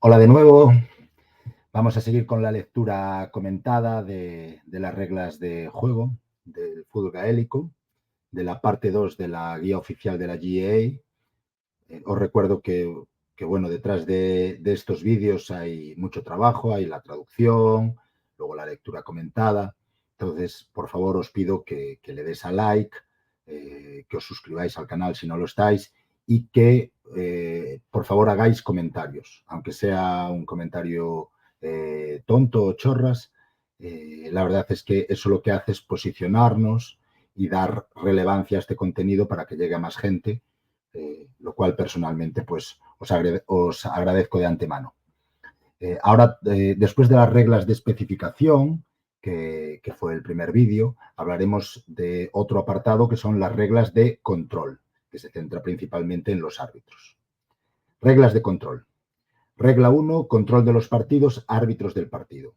Hola de nuevo. Vamos a seguir con la lectura comentada de las reglas de juego del fútbol gaélico, de la parte 2 de la guía oficial de la GAA. Os recuerdo que bueno, detrás de estos vídeos hay mucho trabajo, hay la traducción, luego la lectura comentada. Entonces, por favor, os pido que le des a like, que os suscribáis al canal si no lo estáis y que, por favor, hagáis comentarios, aunque sea un comentario tonto o chorras. La verdad es que eso lo que hace es posicionarnos y dar relevancia a este contenido para que llegue a más gente, lo cual personalmente pues os agradezco de antemano. Ahora, después de las reglas de especificación, que fue el primer vídeo, hablaremos de otro apartado que son las reglas de control, que se centra principalmente en los árbitros. Reglas de control. Regla 1, control de los partidos, árbitros del partido.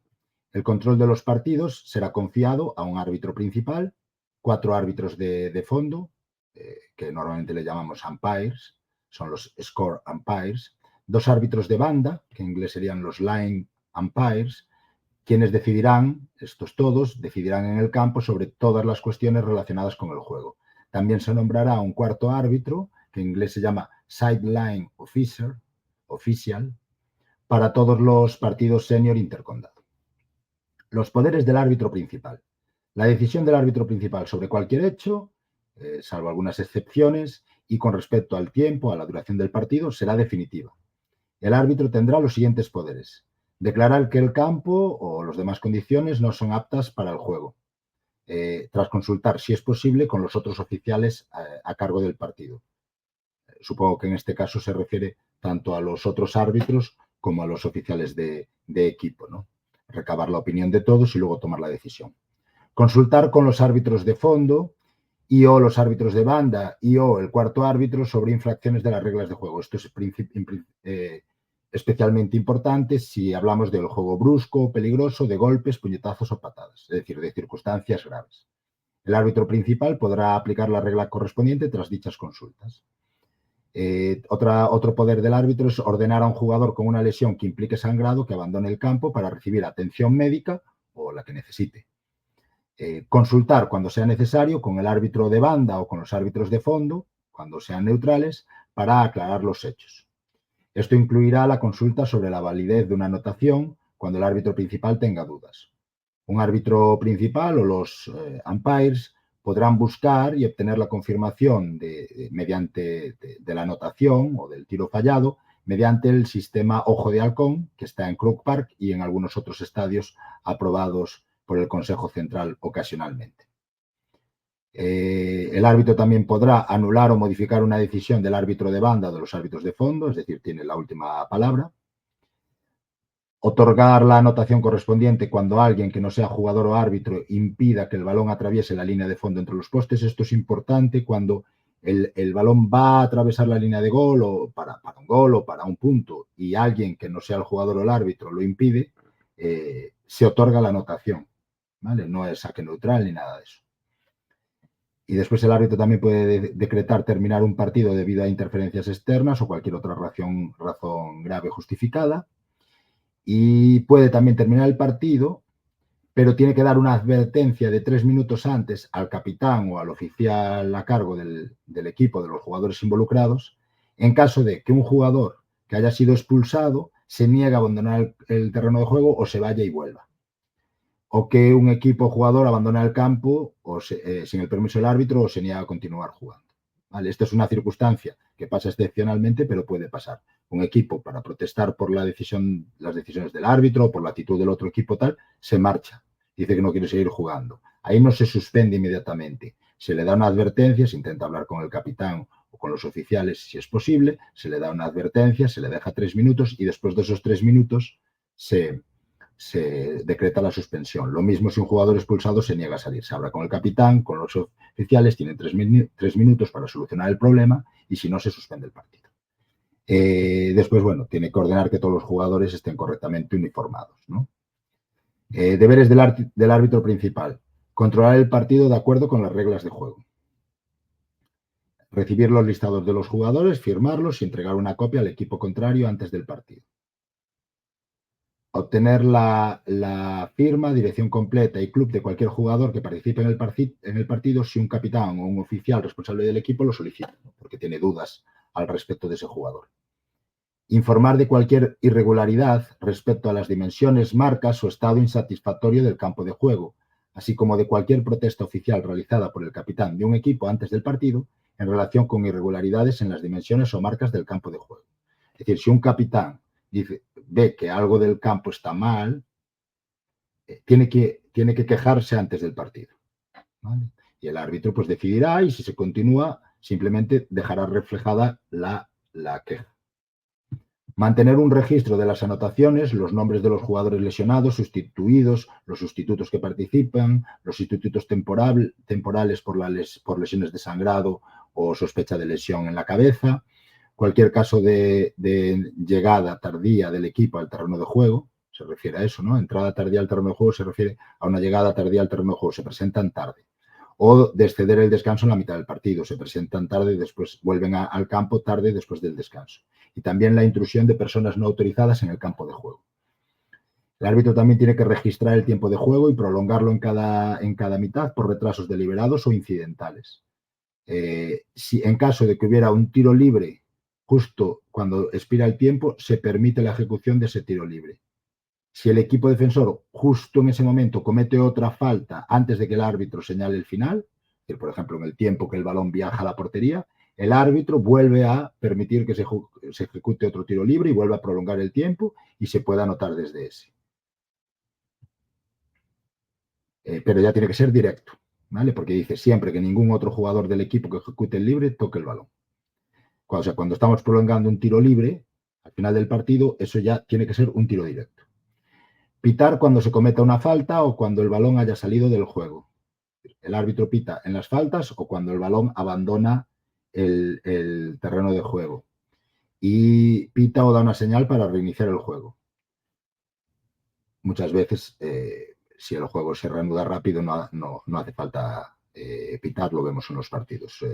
El control de los partidos será confiado a un árbitro principal, 4 árbitros de fondo, que normalmente le llamamos umpires, son los score umpires, 2 árbitros de banda, que en inglés serían los line umpires, quienes decidirán, estos todos, decidirán en el campo sobre todas las cuestiones relacionadas con el juego. También se nombrará un cuarto árbitro, que en inglés se llama sideline official, para todos los partidos senior intercondado. Los poderes del árbitro principal. La decisión del árbitro principal sobre cualquier hecho, salvo algunas excepciones, y con respecto al tiempo, a la duración del partido, será definitiva. El árbitro tendrá los siguientes poderes. Declarar que el campo o las demás condiciones no son aptas para el juego, tras consultar, si es posible, con los otros oficiales a cargo del partido. Supongo que en este caso se refiere tanto a los otros árbitros como a los oficiales de equipo, ¿no? Recabar la opinión de todos y luego tomar la decisión. Consultar con los árbitros de fondo y o los árbitros de banda y o el cuarto árbitro sobre infracciones de las reglas de juego. Esto es especialmente importante si hablamos del juego brusco, peligroso, de golpes, puñetazos o patadas, es decir, de circunstancias graves. El árbitro principal podrá aplicar la regla correspondiente tras dichas consultas. Otro poder del árbitro es ordenar a un jugador con una lesión que implique sangrado que abandone el campo para recibir atención médica o la que necesite. Consultar cuando sea necesario con el árbitro de banda o con los árbitros de fondo, cuando sean neutrales, para aclarar los hechos. Esto incluirá la consulta sobre la validez de una anotación cuando el árbitro principal tenga dudas. Un árbitro principal o los umpires podrán buscar y obtener la confirmación mediante la anotación o del tiro fallado mediante el sistema Ojo de Halcón, que está en Croke Park y en algunos otros estadios aprobados por el Consejo Central ocasionalmente. El árbitro también podrá anular o modificar una decisión del árbitro de banda o de los árbitros de fondo, es decir, tiene la última palabra. Otorgar la anotación correspondiente cuando alguien que no sea jugador o árbitro impida que el balón atraviese la línea de fondo entre los postes. Esto es importante cuando el balón va a atravesar la línea de gol o para un gol o para un punto y alguien que no sea el jugador o el árbitro lo impide, se otorga la anotación, ¿vale? No es saque neutral ni nada de eso. Y después el árbitro también puede decretar terminar un partido debido a interferencias externas o cualquier otra razón grave justificada. Y puede también terminar el partido, pero tiene que dar una advertencia de 3 minutos antes al capitán o al oficial a cargo del equipo, de los jugadores involucrados, en caso de que un jugador que haya sido expulsado se niegue a abandonar el terreno de juego o se vaya y vuelva. O que un equipo jugador abandone el campo sin el permiso del árbitro o se niega a continuar jugando. ¿Vale? Esta es una circunstancia que pasa excepcionalmente, pero puede pasar. Un equipo, para protestar por las decisiones del árbitro o por la actitud del otro equipo tal, se marcha. Dice que no quiere seguir jugando. Ahí no se suspende inmediatamente. Se le da una advertencia, se intenta hablar con el capitán o con los oficiales si es posible, se le da una advertencia, se le deja 3 minutos y después de esos 3 minutos se decreta la suspensión. Lo mismo si un jugador expulsado se niega a salir. Se habla con el capitán, con los oficiales, tienen 3 minutos para solucionar el problema y si no, se suspende el partido. Después, bueno, tiene que ordenar que todos los jugadores estén correctamente uniformados, ¿no? Deberes del árbitro principal. Controlar el partido de acuerdo con las reglas de juego. Recibir los listados de los jugadores, firmarlos y entregar una copia al equipo contrario antes del partido. obtener la firma, dirección completa y club de cualquier jugador que participe en el partido si un capitán o un oficial responsable del equipo lo solicita, ¿no? Porque tiene dudas al respecto de ese jugador. Informar de cualquier irregularidad respecto a las dimensiones, marcas o estado insatisfactorio del campo de juego, así como de cualquier protesta oficial realizada por el capitán de un equipo antes del partido en relación con irregularidades en las dimensiones o marcas del campo de juego. Es decir, si un capitán ve que algo del campo está mal, tiene que quejarse antes del partido, ¿vale? Y el árbitro pues decidirá y si se continúa simplemente dejará reflejada la queja. Mantener un registro de las anotaciones, los nombres de los jugadores lesionados, sustituidos, los sustitutos que participan, los sustitutos temporales por lesiones de sangrado o sospecha de lesión en la cabeza, cualquier caso de llegada tardía del equipo al terreno de juego, se refiere a eso, ¿no? Entrada tardía al terreno de juego se refiere a una llegada tardía al terreno de juego, se presentan tarde. O de exceder el descanso en la mitad del partido, se presentan tarde y después vuelven al campo tarde después del descanso. Y también la intrusión de personas no autorizadas en el campo de juego. El árbitro también tiene que registrar el tiempo de juego y prolongarlo en cada mitad por retrasos deliberados o incidentales. Si en caso de que hubiera un tiro libre justo cuando expira el tiempo, se permite la ejecución de ese tiro libre. Si el equipo defensor justo en ese momento comete otra falta antes de que el árbitro señale el final, por ejemplo, en el tiempo que el balón viaja a la portería, el árbitro vuelve a permitir que se ejecute otro tiro libre y vuelve a prolongar el tiempo y se pueda anotar desde ese. Pero ya tiene que ser directo, ¿vale? Porque dice siempre que ningún otro jugador del equipo que ejecute el libre toque el balón. Cuando estamos prolongando un tiro libre, al final del partido, eso ya tiene que ser un tiro directo. Pitar cuando se cometa una falta o cuando el balón haya salido del juego. El árbitro pita en las faltas o cuando el balón abandona el terreno de juego. Y pita o da una señal para reiniciar el juego. Muchas veces, si el juego se reanuda rápido, no hace falta pitar, lo vemos en los partidos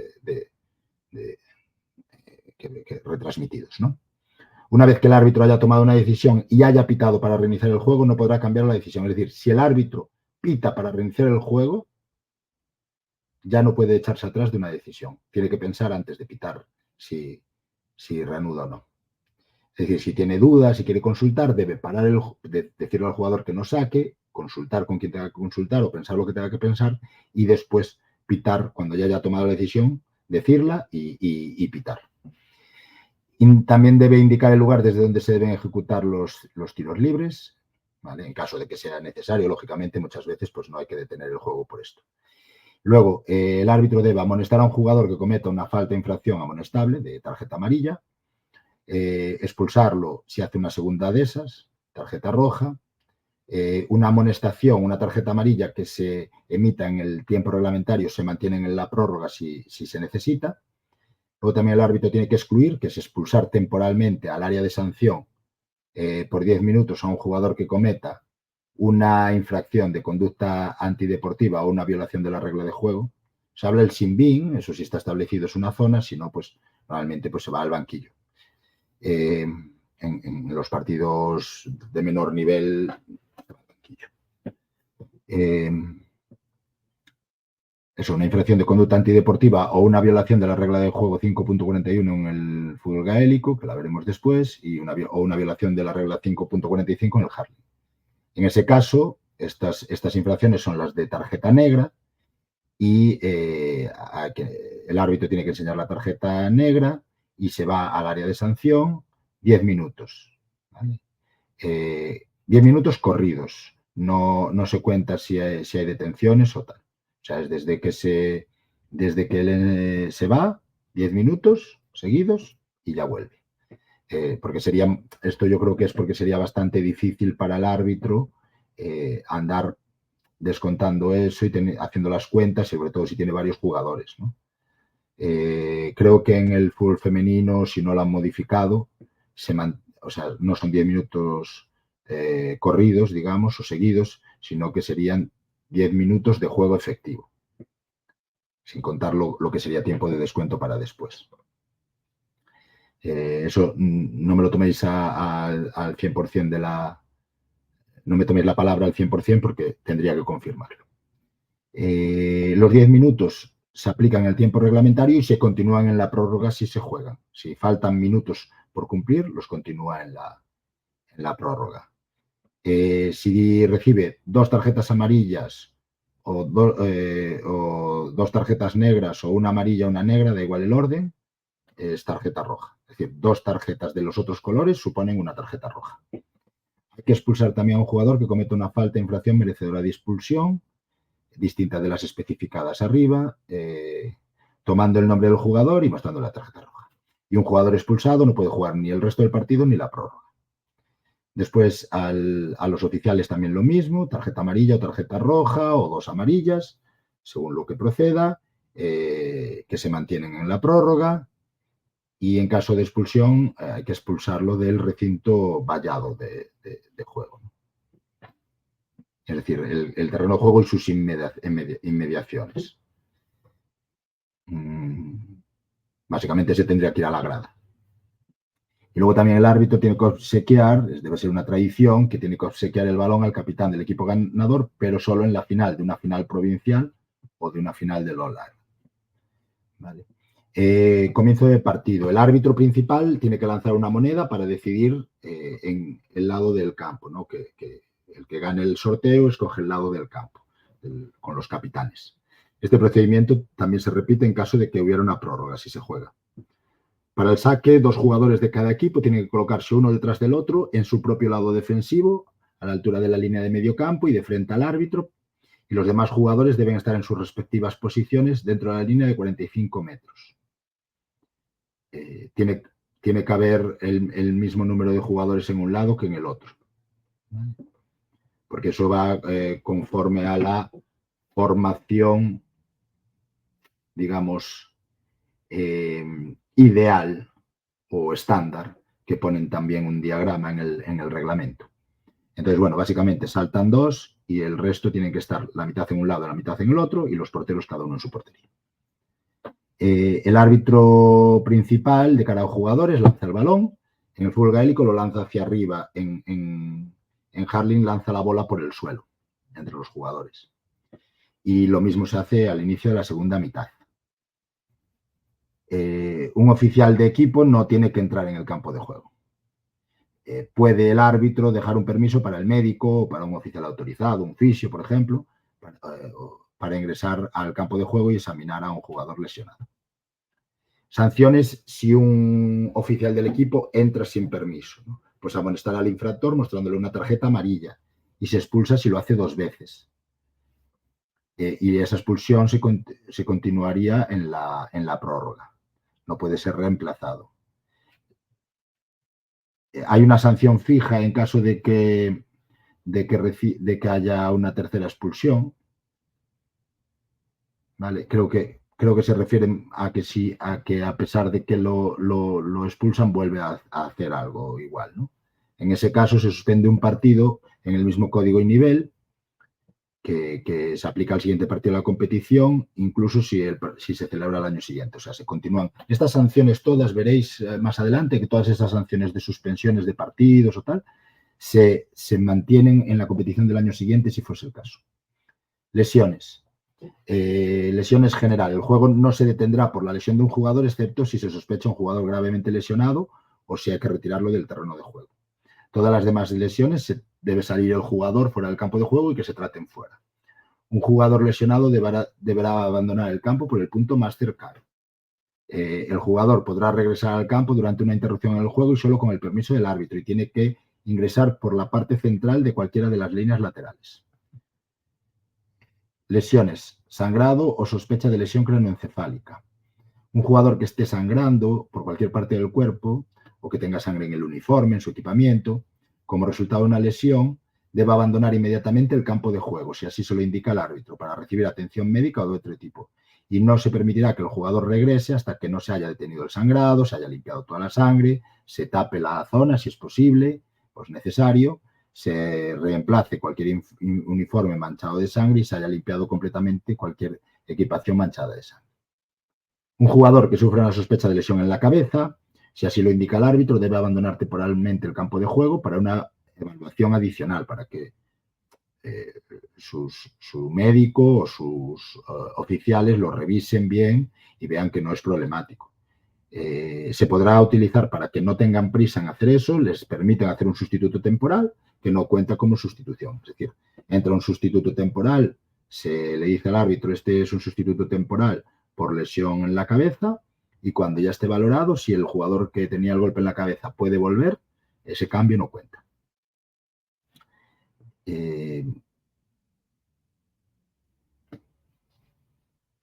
retransmitidos, ¿no? Una vez que el árbitro haya tomado una decisión y haya pitado para reiniciar el juego, no podrá cambiar la decisión. Es decir, si el árbitro pita para reiniciar el juego, ya no puede echarse atrás de una decisión. Tiene que pensar antes de pitar si reanuda o no. Es decir, si tiene dudas, si quiere consultar, debe parar decirle al jugador que no saque, consultar con quien tenga que consultar o pensar lo que tenga que pensar y después pitar cuando ya haya tomado la decisión, decirla y pitar. Y también debe indicar el lugar desde donde se deben ejecutar los tiros libres, ¿vale? En caso de que sea necesario, lógicamente, muchas veces pues no hay que detener el juego por esto. Luego, el árbitro debe amonestar a un jugador que cometa una falta o infracción amonestable de tarjeta amarilla, expulsarlo si hace una segunda de esas, tarjeta roja, una amonestación, una tarjeta amarilla que se emita en el tiempo reglamentario se mantiene en la prórroga si se necesita. Luego también el árbitro tiene que excluir, que es expulsar temporalmente al área de sanción por 10 minutos a un jugador que cometa una infracción de conducta antideportiva o una violación de la regla de juego. Se habla el sin bin, eso sí está establecido, es una zona, si no, pues normalmente pues, se va al banquillo. En los partidos de menor nivel, eso, una infracción de conducta antideportiva o una violación de la regla de juego 5.41 en el fútbol gaélico, que la veremos después, o una violación de la regla 5.45 en el hurling. En ese caso, estas infracciones son las de tarjeta negra y el árbitro tiene que enseñar la tarjeta negra y se va al área de sanción 10 minutos. ¿Vale? 10 minutos corridos. No se cuenta si hay detenciones o tal. O sea, es desde que él se va, 10 minutos seguidos y ya vuelve. Porque esto yo creo que es porque sería bastante difícil para el árbitro andar descontando eso y haciendo las cuentas, sobre todo si tiene varios jugadores, ¿no? Creo que en el fútbol femenino, si no lo han modificado, o sea, no son 10 minutos corridos, digamos, o seguidos, sino que serían 10 minutos de juego efectivo, sin contar lo que sería tiempo de descuento para después. Eso no me lo toméis al 100% No me toméis la palabra al 100% porque tendría que confirmarlo. Los 10 minutos se aplican en el tiempo reglamentario y se continúan en la prórroga si se juegan. Si faltan minutos por cumplir, los continúa en la prórroga. Si recibe 2 tarjetas amarillas o 2 tarjetas negras o una amarilla o una negra, da igual el orden, es tarjeta roja. Es decir, 2 tarjetas de los otros colores suponen una tarjeta roja. Hay que expulsar también a un jugador que cometa una falta de infracción merecedora de expulsión, distinta de las especificadas arriba, tomando el nombre del jugador y mostrando la tarjeta roja. Y un jugador expulsado no puede jugar ni el resto del partido ni la prórroga. Después a los oficiales también lo mismo, tarjeta amarilla o tarjeta roja o 2 amarillas, según lo que proceda, que se mantienen en la prórroga. Y en caso de expulsión hay que expulsarlo del recinto vallado de juego. Es decir, el terreno de juego y sus inmediaciones. Básicamente se tendría que ir a la grada. Y luego también el árbitro tiene que obsequiar, debe ser una tradición, que tiene que obsequiar el balón al capitán del equipo ganador, pero solo en la final de una final provincial o de una final del All-Ireland. ¿Vale? Comienzo de partido. El árbitro principal tiene que lanzar una moneda para decidir en el lado del campo, ¿no? Que el que gane el sorteo escoge el lado del campo, con los capitanes. Este procedimiento también se repite en caso de que hubiera una prórroga, si se juega. Para el saque, 2 jugadores de cada equipo tienen que colocarse uno detrás del otro en su propio lado defensivo, a la altura de la línea de medio campo y de frente al árbitro, y los demás jugadores deben estar en sus respectivas posiciones dentro de la línea de 45 metros. Tiene que haber el mismo número de jugadores en un lado que en el otro, ¿vale? Porque eso va conforme a la formación, digamos, ideal o estándar que ponen también un diagrama en el reglamento. Entonces, bueno, básicamente saltan 2 y el resto tienen que estar la mitad en un lado, la mitad en el otro y los porteros cada uno en su portería. El árbitro principal de cara a los jugadores lanza el balón. En el fútbol gaélico lo lanza hacia arriba. En hurling lanza la bola por el suelo entre los jugadores. Y lo mismo se hace al inicio de la segunda mitad. Un oficial de equipo no tiene que entrar en el campo de juego. Puede el árbitro dejar un permiso para el médico o para un oficial autorizado, un fisio, por ejemplo, para ingresar al campo de juego y examinar a un jugador lesionado. Sanciones si un oficial del equipo entra sin permiso, ¿no? Pues amonestar al infractor mostrándole una tarjeta amarilla y se expulsa si lo hace 2 veces. Y esa expulsión se continuaría en la prórroga. No puede ser reemplazado. Hay una sanción fija en caso de que haya una tercera expulsión. ¿Vale? Creo que se refieren a que a pesar de que lo expulsan, vuelve a hacer algo igual, ¿no? En ese caso se suspende un partido en el mismo código y nivel que se aplica al siguiente partido de la competición, incluso si se celebra el año siguiente. O sea, se continúan. Estas sanciones todas, veréis más adelante, que todas estas sanciones de suspensiones de partidos o tal, se mantienen en la competición del año siguiente si fuese el caso. Lesiones. Lesiones general. El juego no se detendrá por la lesión de un jugador, excepto si se sospecha un jugador gravemente lesionado o si hay que retirarlo del terreno de juego. Todas las demás lesiones debe salir el jugador fuera del campo de juego y que se traten fuera. Un jugador lesionado deberá abandonar el campo por el punto más cercano. El jugador podrá regresar al campo durante una interrupción en el juego y solo con el permiso del árbitro, y tiene que ingresar por la parte central de cualquiera de las líneas laterales. Lesiones, sangrado o sospecha de lesión craneoencefálica. Un jugador que esté sangrando por cualquier parte del cuerpo o que tenga sangre en el uniforme, en su equipamiento, como resultado de una lesión, debe abandonar inmediatamente el campo de juego, si así se lo indica el árbitro, para recibir atención médica o de otro tipo. Y no se permitirá que el jugador regrese hasta que no se haya detenido el sangrado, se haya limpiado toda la sangre, se tape la zona si es posible, pues necesario, se reemplace cualquier uniforme manchado de sangre y se haya limpiado completamente cualquier equipación manchada de sangre. Un jugador que sufre una sospecha de lesión en la cabeza, si así lo indica el árbitro, debe abandonar temporalmente el campo de juego para una evaluación adicional para que su médico o sus oficiales lo revisen bien y vean que no es problemático. Se podrá utilizar para que no tengan prisa en hacer eso, les permiten hacer un sustituto temporal que no cuenta como sustitución. Es decir, entra un sustituto temporal, se le dice al árbitro, este es un sustituto temporal por lesión en la cabeza, y cuando ya esté valorado, si el jugador que tenía el golpe en la cabeza puede volver, ese cambio no cuenta.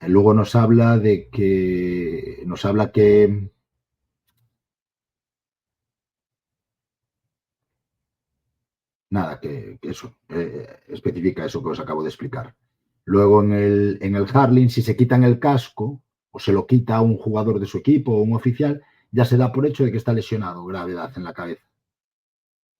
Luego nos habla que nada, que eso, especifica eso que os acabo de explicar. Luego en el hurling, si se quitan el casco o se lo quita a un jugador de su equipo o un oficial, ya se da por hecho de que está lesionado, gravedad en la cabeza.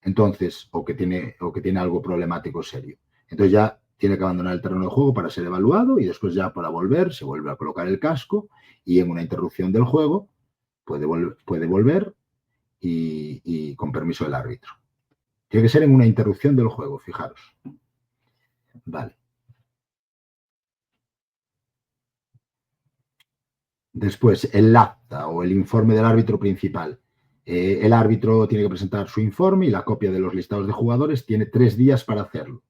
Entonces, o que tiene algo problemático serio. Entonces ya tiene que abandonar el terreno de juego para ser evaluado y después ya para volver se vuelve a colocar el casco y en una interrupción del juego puede volver y con permiso del árbitro. Tiene que ser en una interrupción del juego, fijaros. Vale. Después, el acta o el informe del árbitro principal. El árbitro tiene que presentar su informe y la copia de los listados de jugadores tiene 3 días para hacerlo,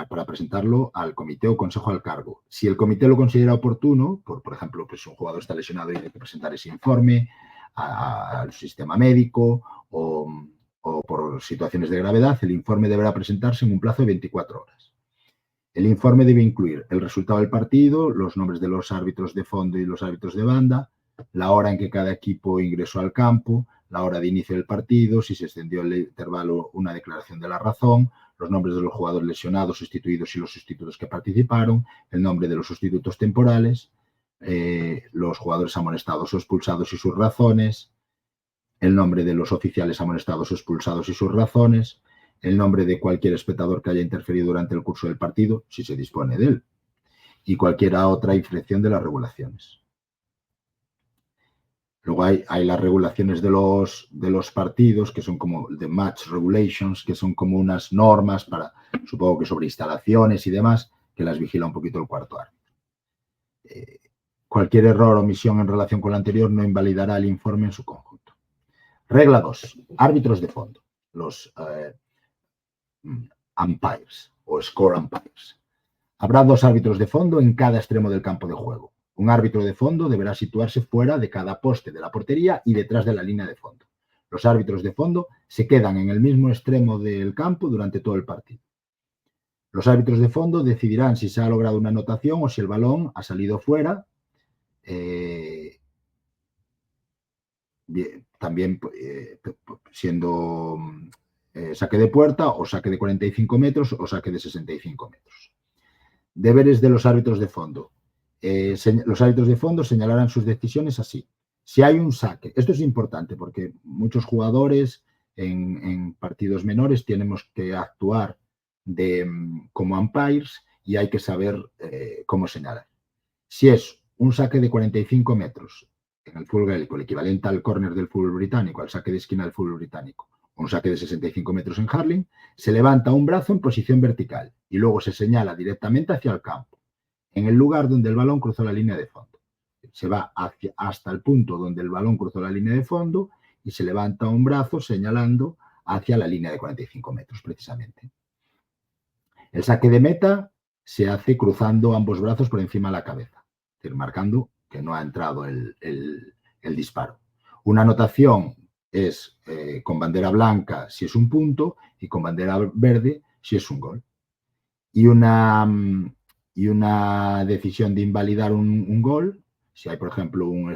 para presentarlo al comité o consejo al cargo. Si el comité lo considera oportuno, por ejemplo, pues un jugador está lesionado y tiene que presentar ese informe al sistema médico o por situaciones de gravedad, el informe deberá presentarse en un plazo de 24 horas. El informe debe incluir el resultado del partido, los nombres de los árbitros de fondo y los árbitros de banda, la hora en que cada equipo ingresó al campo, la hora de inicio del partido, si se extendió el intervalo, una declaración de la razón, los nombres de los jugadores lesionados, sustituidos y los sustitutos que participaron, el nombre de los sustitutos temporales, los jugadores amonestados o expulsados y sus razones, el nombre de los oficiales amonestados o expulsados y sus razones, el nombre de cualquier espectador que haya interferido durante el curso del partido, si se dispone de él, y cualquier otra infracción de las regulaciones. Luego hay las regulaciones de los partidos, que son como the match regulations, que son como unas normas para, supongo que sobre instalaciones y demás, que las vigila un poquito el cuarto árbitro. Cualquier error o omisión en relación con lo anterior no invalidará el informe en su conjunto. Regla 2. Árbitros de fondo. Los umpires o score umpires. Habrá 2 árbitros de fondo en cada extremo del campo de juego. Un árbitro de fondo deberá situarse fuera de cada poste de la portería y detrás de la línea de fondo. Los árbitros de fondo se quedan en el mismo extremo del campo durante todo el partido. Los árbitros de fondo decidirán si se ha logrado una anotación o si el balón ha salido fuera. También siendo saque de puerta o saque de 45 metros o saque de 65 metros. Deberes de los árbitros de fondo. Los árbitros de fondo señalarán sus decisiones así. Si hay un saque, esto es importante porque muchos jugadores en partidos menores tenemos que actuar como umpires y hay que saber cómo señalar. Si es un saque de 45 metros en el fútbol gaélico, el equivalente al córner del fútbol británico, al saque de esquina del fútbol británico, o un saque de 65 metros en hurling, se levanta un brazo en posición vertical y luego se señala directamente hacia el campo, en el lugar donde el balón cruzó la línea de fondo. Se va hasta el punto donde el balón cruzó la línea de fondo y se levanta un brazo señalando hacia la línea de 45 metros, precisamente. El saque de meta se hace cruzando ambos brazos por encima de la cabeza, es decir, marcando que no ha entrado el disparo. Una anotación es con bandera blanca si es un punto y con bandera verde si es un gol. Y una decisión de invalidar un gol, si hay, por ejemplo, un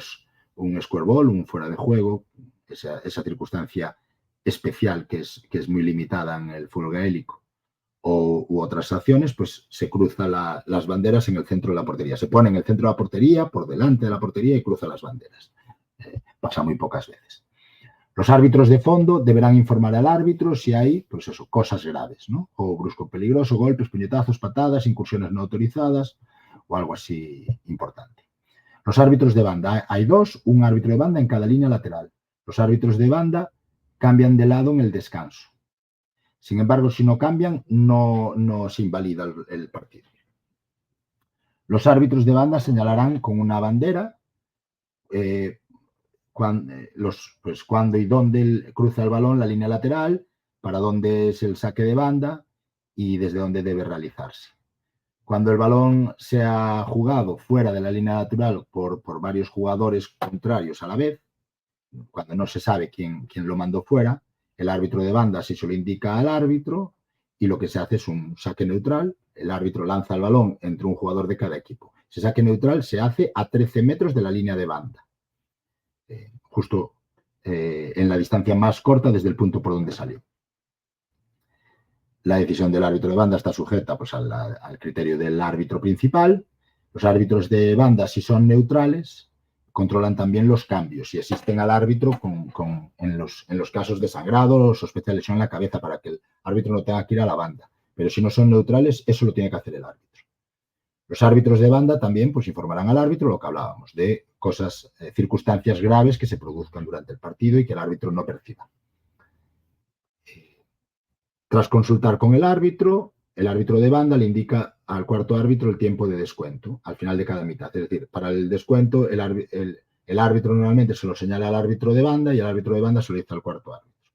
square ball, un fuera de juego, esa circunstancia especial que es muy limitada en el fútbol gaélico, u otras acciones, pues se cruzan las banderas en el centro de la portería. Se pone en el centro de la portería, por delante de la portería y cruza las banderas. Pasa muy pocas veces. Los árbitros de fondo deberán informar al árbitro si hay, pues eso, cosas graves, ¿no? O brusco peligroso, golpes, puñetazos, patadas, incursiones no autorizadas o algo así importante. Los árbitros de banda. Hay 2, un árbitro de banda en cada línea lateral. Los árbitros de banda cambian de lado en el descanso. Sin embargo, si no cambian, no se invalida el partido. Los árbitros de banda señalarán con una bandera cuándo y dónde cruza el balón la línea lateral, para dónde es el saque de banda y desde dónde debe realizarse. Cuando el balón sea jugado fuera de la línea lateral por varios jugadores contrarios a la vez, cuando no se sabe quién lo mandó fuera, el árbitro de banda se lo indica al árbitro y lo que se hace es un saque neutral. El árbitro lanza el balón entre un jugador de cada equipo. Ese saque neutral se hace a 13 metros de la línea de banda, justo en la distancia más corta desde el punto por donde salió. La decisión del árbitro de banda está sujeta pues, al criterio del árbitro principal. Los árbitros de banda, si son neutrales, controlan también los cambios y asisten al árbitro en los casos de sangrado o sospecha de lesión en la cabeza para que el árbitro no tenga que ir a la banda. Pero si no son neutrales, eso lo tiene que hacer el árbitro. Los árbitros de banda también pues, informarán al árbitro lo que hablábamos, de cosas, circunstancias graves que se produzcan durante el partido y que el árbitro no perciba. Tras consultar con el árbitro de banda le indica al cuarto árbitro el tiempo de descuento al final de cada mitad. Es decir, para el descuento el árbitro normalmente se lo señala al árbitro de banda y el árbitro de banda se lo dice al cuarto árbitro.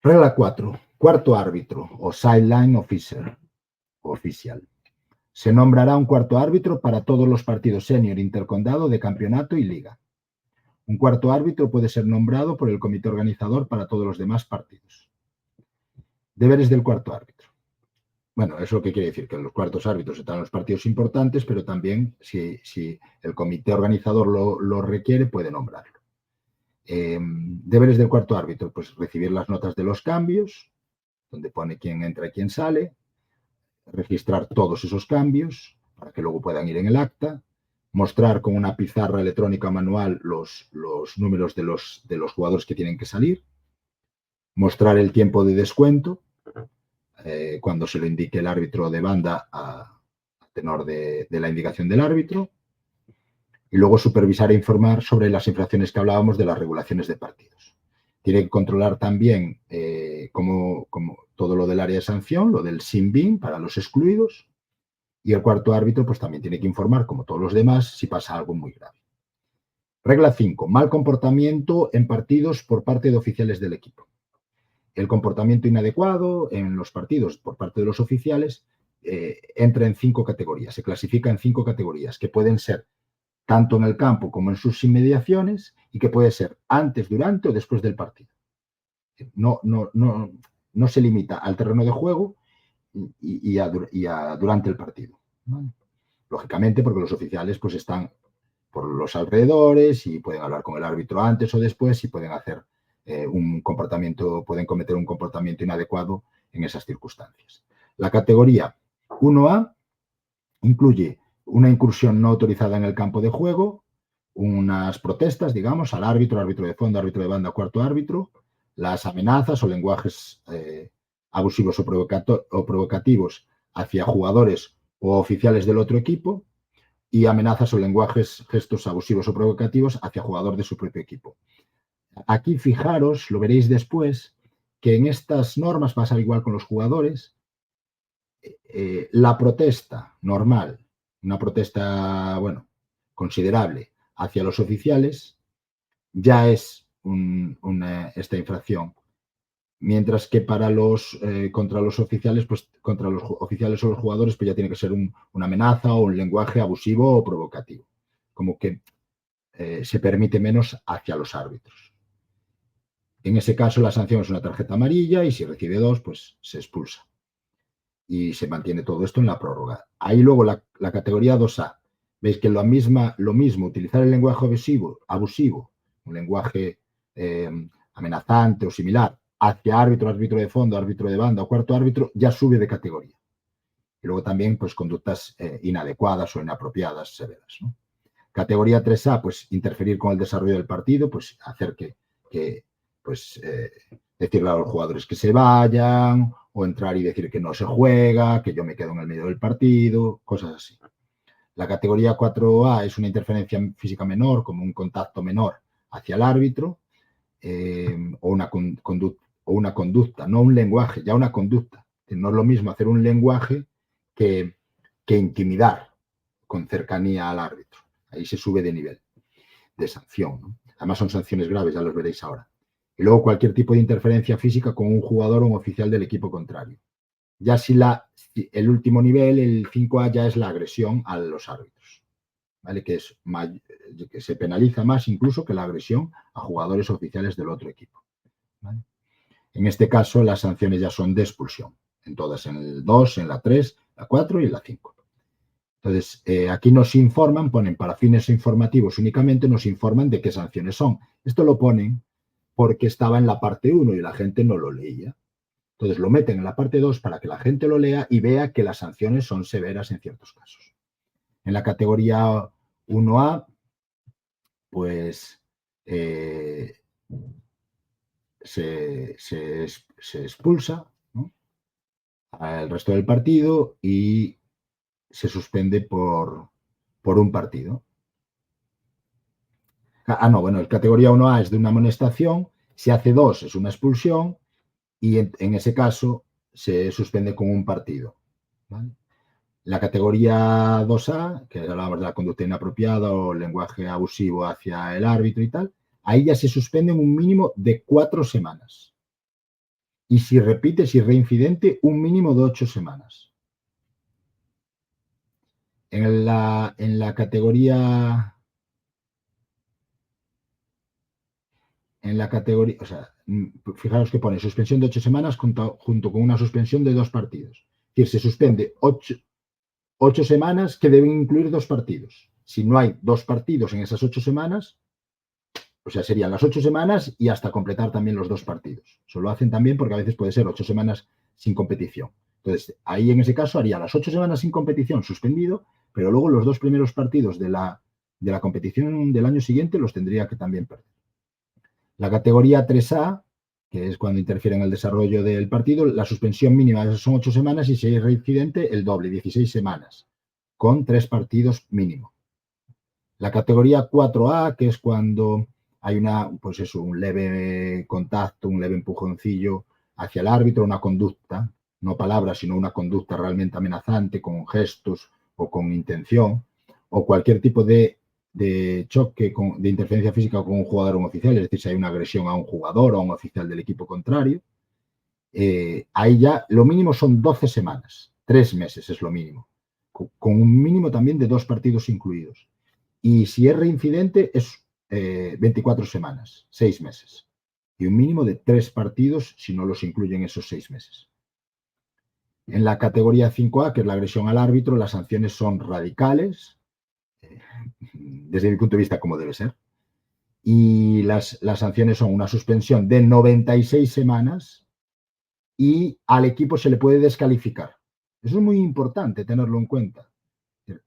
Regla 4. Cuarto árbitro o sideline official. Se nombrará un cuarto árbitro para todos los partidos senior, intercondado, de campeonato y liga. Un cuarto árbitro puede ser nombrado por el comité organizador para todos los demás partidos. Deberes del cuarto árbitro. Bueno, eso que quiere decir que los cuartos árbitros están en los partidos importantes, pero también si el comité organizador lo requiere, puede nombrarlo. Deberes del cuarto árbitro, pues recibir las notas de los cambios, donde pone quién entra y quién sale, registrar todos esos cambios para que luego puedan ir en el acta, mostrar con una pizarra electrónica manual los números de los jugadores que tienen que salir, mostrar el tiempo de descuento, cuando se lo indique el árbitro de banda a tenor de la indicación del árbitro, y luego supervisar e informar sobre las infracciones que hablábamos de las regulaciones de partidos. Tiene que controlar también como todo lo del área de sanción, lo del sin-bin para los excluidos, y el cuarto árbitro pues también tiene que informar, como todos los demás, si pasa algo muy grave. Regla 5. Mal comportamiento en partidos por parte de oficiales del equipo. El comportamiento inadecuado en los partidos por parte de los oficiales entra en 5 categorías, se clasifica en 5 categorías, que pueden ser tanto en el campo como en sus inmediaciones y que puede ser antes, durante o después del partido. No se limita al terreno de juego y a durante el partido. ¿Vale? Lógicamente, porque los oficiales pues están por los alrededores y pueden hablar con el árbitro antes o después y pueden hacer pueden cometer un comportamiento inadecuado en esas circunstancias. La categoría 1A incluye una incursión no autorizada en el campo de juego, unas protestas, digamos, al árbitro de fondo, árbitro de banda, cuarto árbitro, las amenazas o lenguajes abusivos o provocativos hacia jugadores o oficiales del otro equipo y amenazas o gestos abusivos o provocativos hacia jugador de su propio equipo. Aquí fijaros, lo veréis después, que en estas normas pasa igual con los jugadores. La protesta normal, una protesta, considerable hacia los oficiales, ya es esta infracción. Mientras que contra los oficiales, pues contra los oficiales o los jugadores, pues ya tiene que ser una amenaza o un lenguaje abusivo o provocativo. Como que se permite menos hacia los árbitros. En ese caso, la sanción es una tarjeta amarilla y si recibe 2, pues se expulsa. Y se mantiene todo esto en la prórroga. Ahí luego la categoría 2A. Veis que lo mismo, utilizar el lenguaje abusivo, un lenguaje amenazante o similar, hacia árbitro de fondo, árbitro de banda o cuarto árbitro, ya sube de categoría. Y luego también, pues, conductas inadecuadas o inapropiadas severas, ¿no? Categoría 3A, pues, interferir con el desarrollo del partido, pues, hacer decirle a los jugadores que se vayan o entrar y decir que no se juega, que yo me quedo en el medio del partido, cosas así. La categoría 4A es una interferencia física menor, como un contacto menor hacia el árbitro o una o una conducta, no un lenguaje, ya una conducta. No es lo mismo hacer un lenguaje que intimidar con cercanía al árbitro. Ahí se sube de nivel de sanción, ¿no? Además son sanciones graves, ya los veréis ahora. Y luego cualquier tipo de interferencia física con un jugador o un oficial del equipo contrario. Ya si el último nivel, el 5A, ya es la agresión a los árbitros, ¿vale? Que se penaliza más incluso que la agresión a jugadores oficiales del otro equipo, ¿vale? En este caso, las sanciones ya son de expulsión, en todas, en el 2, en la 3, la 4 y en la 5. Entonces, aquí nos informan, ponen para fines informativos únicamente, nos informan de qué sanciones son. Esto lo ponen porque estaba en la parte 1 y la gente no lo leía. Entonces, lo meten en la parte 2 para que la gente lo lea y vea que las sanciones son severas en ciertos casos. En la categoría 1A, pues se expulsa, ¿no?, al resto del partido y se suspende por un partido. No, bueno, el categoría 1A es de una amonestación, si hace 2 es una expulsión y en ese caso se suspende con un partido, ¿vale? La categoría 2A, que hablábamos de la conducta inapropiada o lenguaje abusivo hacia el árbitro y tal, ahí ya se suspende en un mínimo de 4 semanas. Y si repite, si reincidente, un mínimo de 8 semanas. En la categoría, o sea, fijaros que pone suspensión de 8 semanas junto con una suspensión de 2 partidos. Es decir, se suspende 8 semanas que deben incluir 2 partidos. Si no hay 2 partidos en esas 8 semanas, o sea, serían las 8 semanas y hasta completar también los 2 partidos. Eso lo hacen también porque a veces puede ser 8 semanas sin competición. Entonces, ahí en ese caso haría las 8 semanas sin competición suspendido, pero luego los 2 primeros partidos de la competición del año siguiente los tendría que también perder. La categoría 3A, que es cuando interfiere en el desarrollo del partido, la suspensión mínima son 8 semanas y si es reincidente, el doble, 16 semanas, con 3 partidos mínimo. La categoría 4A, que es cuando hay un leve contacto, un leve empujoncillo hacia el árbitro, una conducta, no palabras, sino una conducta realmente amenazante, con gestos o con intención, o cualquier tipo de choque, de interferencia física con un jugador o un oficial, es decir, si hay una agresión a un jugador o a un oficial del equipo contrario, ahí ya lo mínimo son 12 semanas, 3 meses es lo mínimo, con un mínimo también de 2 partidos incluidos. Y si es reincidente es 24 semanas, 6 meses. Y un mínimo de 3 partidos si no los incluyen esos 6 meses. En la categoría 5A, que es la agresión al árbitro, las sanciones son radicales, desde mi punto de vista como debe ser. Y las sanciones son una suspensión de 96 semanas y al equipo se le puede descalificar. Eso es muy importante tenerlo en cuenta.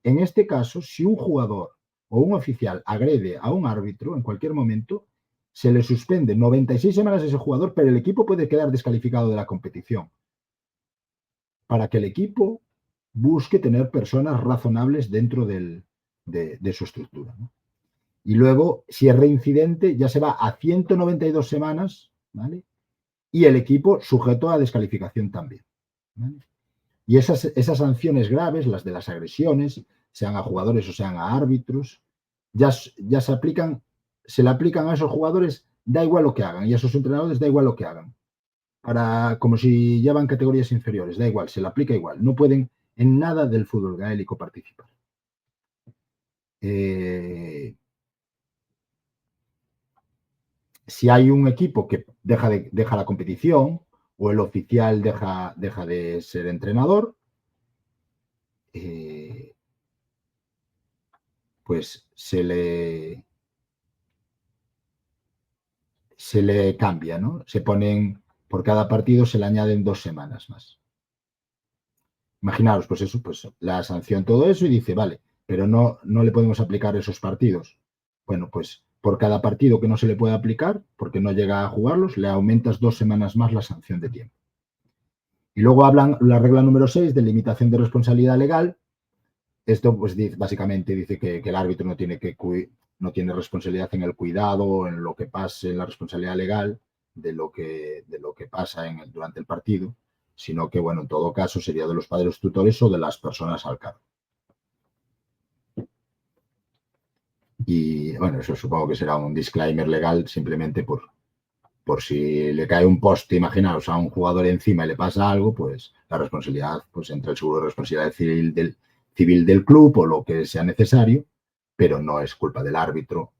En este caso, si un jugador o un oficial agrede a un árbitro en cualquier momento, se le suspende 96 semanas a ese jugador, pero el equipo puede quedar descalificado de la competición. Para que el equipo busque tener personas razonables dentro de su estructura, ¿no? Y luego, si es reincidente, ya se va a 192 semanas, ¿vale? Y el equipo sujeto a descalificación también, ¿vale? Y esas sanciones graves, las de las agresiones, sean a jugadores o sean a árbitros, ya se le aplican a esos jugadores, da igual lo que hagan, y a esos entrenadores da igual lo que hagan. Como si llevan categorías inferiores, da igual, se le aplica igual. No pueden en nada del fútbol gaélico participar. Si hay un equipo que deja la competición o el oficial deja de ser entrenador, pues se le cambia, ¿no? Por cada partido se le añaden 2 semanas más. Imaginaros, pues eso, pues la sanción, todo eso, y dice, vale, pero no le podemos aplicar esos partidos. Bueno, pues por cada partido que no se le puede aplicar, porque no llega a jugarlos, le aumentas 2 semanas más la sanción de tiempo. Y luego hablan la regla número 6 de limitación de responsabilidad legal. Esto, pues, básicamente dice que el árbitro no tiene responsabilidad en el cuidado, en lo que pase, en la responsabilidad legal de lo que pasa durante el partido, sino que, bueno, en todo caso sería de los padres tutores o de las personas al cargo. Y, bueno, eso supongo que será un disclaimer legal simplemente por si le cae un poste, imaginaos, a un jugador encima y le pasa algo, pues la responsabilidad, pues entre el seguro de responsabilidad civil del club o lo que sea necesario, pero no es culpa del árbitro,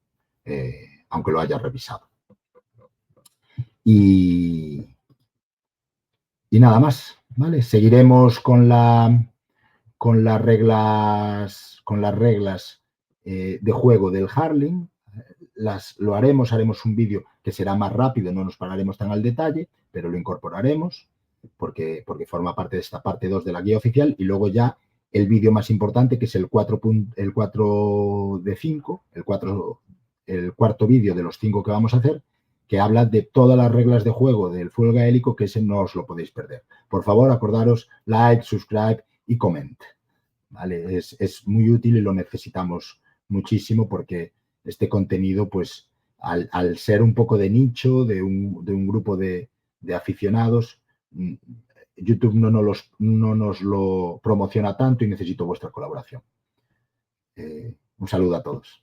aunque lo haya revisado. Y nada más, ¿vale? Seguiremos con las reglas de juego del hurling. Haremos un vídeo que será más rápido, no nos pararemos tan al detalle, pero lo incorporaremos porque forma parte de esta parte 2 de la guía oficial, y luego ya el vídeo más importante, que es el 4 de 5, el cuarto vídeo de los 5 que vamos a hacer, que habla de todas las reglas de juego del fútbol gaélico, que ese no os lo podéis perder. Por favor, acordaros, like, subscribe y comment. ¿Vale? Es muy útil y lo necesitamos muchísimo, porque este contenido, pues, al ser un poco de nicho, de un grupo de aficionados, YouTube no nos lo promociona tanto y necesito vuestra colaboración. Un saludo a todos.